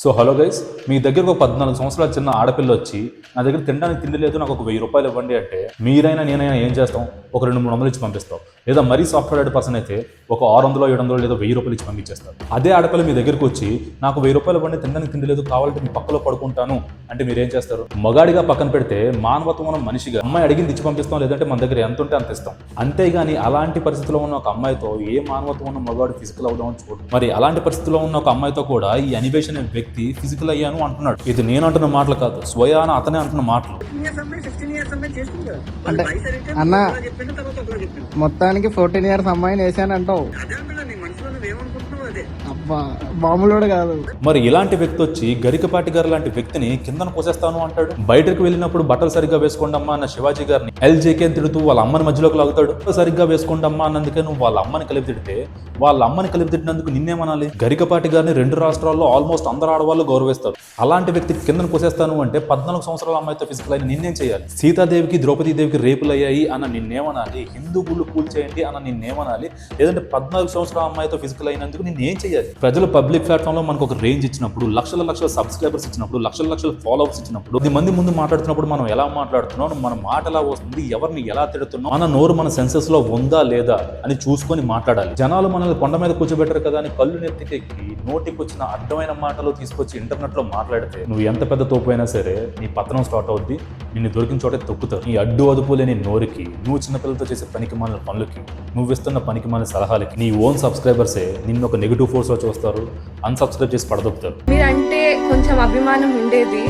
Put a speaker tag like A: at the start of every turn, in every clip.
A: So hello guys, మీ దగ్గరకు ఒక 14 సంవత్సరాల చిన్న ఆడపిల్ల వచ్చి నా దగ్గర తినడానికి తిండి లేదు, నాకు ఒక 1000 రూపాయలు ఇవ్వండి అంటే మీరైనా నేనైనా ఏం చేస్తాం? ఒక 200-300 ఇచ్చి పంపిస్తాం. లేదా మరీ సాఫ్ట్వేర్ పర్సన్ అయితే ఒక 600-700 లేదా 1000 రూపాయలు ఇచ్చి పంపించేస్తారు. అదే ఆడపిల్ల మీ దగ్గరకు వచ్చి నాకు 1000 రూపాయలు ఇవ్వండి, తినడానికి తిండి లేదు, కావాలంటే మీ పక్కలో పడుకుంటాను అంటే మీరేం చేస్తారు? మగాడిగా పక్కన పెడితే మానవత్వం ఉన్న మనిషిగా అమ్మాయి అడిగింది ఇచ్చి పంపిస్తాం, లేదంటే మన దగ్గర ఎంత ఉంటే అంత ఇస్తాం. అంతేగాని అలాంటి పరిస్థితిలో ఉన్న ఒక అమ్మాయితో ఏ మానవత్వం ఉన్న మగాడు ఫిజికల్ అవుదామని చూడు. మరి అలాంటి పరిస్థితిలో ఉన్న ఒక అమ్మాయితో కూడా ఈ అనివేష్ అనే వ్యక్తి ఫిజికల్ అయ్యాను అంటున్నాడు. ఇది నేను అంటున్న మాటలు కాదు, స్వయాన అతనే అంటున్న మాటలు.
B: అంటే అన్న మొత్తానికి 14 ఇయర్స్ అమ్మాయిని వేసానంటావు. అబ్బా బాములోడు కాదు.
A: మరి ఇలాంటి వ్యక్తి వచ్చి గరికపాటి గారు లాంటి వ్యక్తిని కిందన పోసేస్తాను అంటాడు. బయటకు వెళ్ళినప్పుడు బట్టలు సరిగ్గా వేసుకోండమ్మా అన్న శివాజీ గారిని ఎల్జేకే అని తిడుతూ వాళ్ళ అమ్మని మధ్యలోకి లాగుతాడు. సరిగ్గా వేసుకోండమ్మా అన్నందుకే నువ్వు వాళ్ళ అమ్మని కలిపి తిడితే వాళ్ళ అమ్మని కలిపి తిట్టినందుకు నిన్నేమనాలి? గరికపాటి గారిని 2 రాష్ట్రాల్లో ఆల్మోస్ట్ అందరు ఆడవాళ్ళు గౌరవిస్తారు. అలాంటి వ్యక్తికి కిందన పోసేస్తాను అంటే 14 సంవత్సరాల అమ్మాయితో ఫిజికల్ అయిన నిన్నేం చేయాలి? సీతాదేవికి ద్రౌపదీదేవికి రేపులు అయ్యాయి అన్న నిన్నేమనాలి? హిందూ గుళ్ళు కూల్చేయండి అన్న నిన్నేమనాలి? లేదంటే 14 సంవత్సరాల అమ్మాయితో ఫిజికల్ అయినందుకు నిన్నేం చేయాలి? ప్రజలు పబ్లిక్ ప్లాట్ఫామ్ లో మనకు ఒక రేంజ్ ఇచ్చినప్పుడు, లక్షల సబ్స్క్రైబర్స్ ఇచ్చినప్పుడు, లక్షల ఫాలోవర్స్ ఇచ్చినప్పుడు, 10 మంది ముందు మాట్లాడుతున్నప్పుడు మనం ఎలా మాట్లాడుతున్నాం, మన మాట ఎలా వస్తుంది, ఎవరిని ఎలా తిడుతున్నాం, మన నోరు మన సెన్సెస్ లో ఉందా లేదా అని చూసుకొని మాట్లాడాలి. జనాలు మనల్ని కొండ మీద కూర్చోబెట్టరు కదా అని కళ్ళు నెత్తికెక్కి నోటికి వచ్చిన అడ్డమైన మాటలు తీసుకొచ్చి ఇంటర్నెట్ లో మాట్లాడితే నువ్వు ఎంత పెద్ద తోపు అయినా సరే నీ పతనం స్టార్ట్ అవుద్ది. నిన్ను దొరికిన చోటే తొక్కుతావు. నీ అడ్డు అదుపు లేని నోరుకి, నువ్వు చిన్నపిల్లలతో చేసే పనికి మాలిన పనులకి, నువ్వు ఇస్తున్న పనికి మాలిన సలహాలకి నీ ఓన్ సబ్స్క్రైబర్సే నిన్ను ఒక నెగిటివ్ ఫోర్స్ లో చూస్తారు, అన్సబ్స్క్రైబ్ చేసి పడదొక్కుతారు.
C: మీరంటే కొంచెం అభిమానం ఉండేది,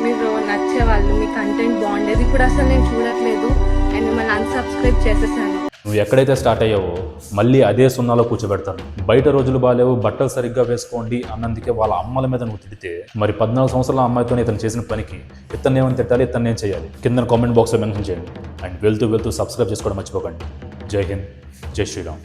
C: మీరు నచ్చేవాళ్ళు, మీ కంటెంట్ బాగుండేది. ఇప్పుడు అసలు నేను చూడట్లేదు అండ్ మిమ్మల్ని అన్సబ్స్క్రైబ్ చేసేసాను.
A: నువ్వు ఎక్కడైతే స్టార్ట్ అయ్యావో మళ్ళీ అదే సున్నాలో కూర్చోబెడతాను. బయట రోజులు బాగాలేవు, బట్టలు సరిగ్గా వేసుకోండి అన్నందుకే వాళ్ళ అమ్మల మీద నువ్వు తిడితే మరి 14 సంవత్సరాల అమ్మాయితోనే ఇతను చేసిన పనికి ఇతన్నేమని తిట్టాలి, ఇతన్నేం చేయాలి? కింద కామెంట్ బాక్స్లో మెన్షన్ చేయండి. అండ్ వెళ్తూ సబ్స్క్రైబ్ చేసుకోవడం మర్చిపోకండి. జై హింద్, జై శ్రీరామ్.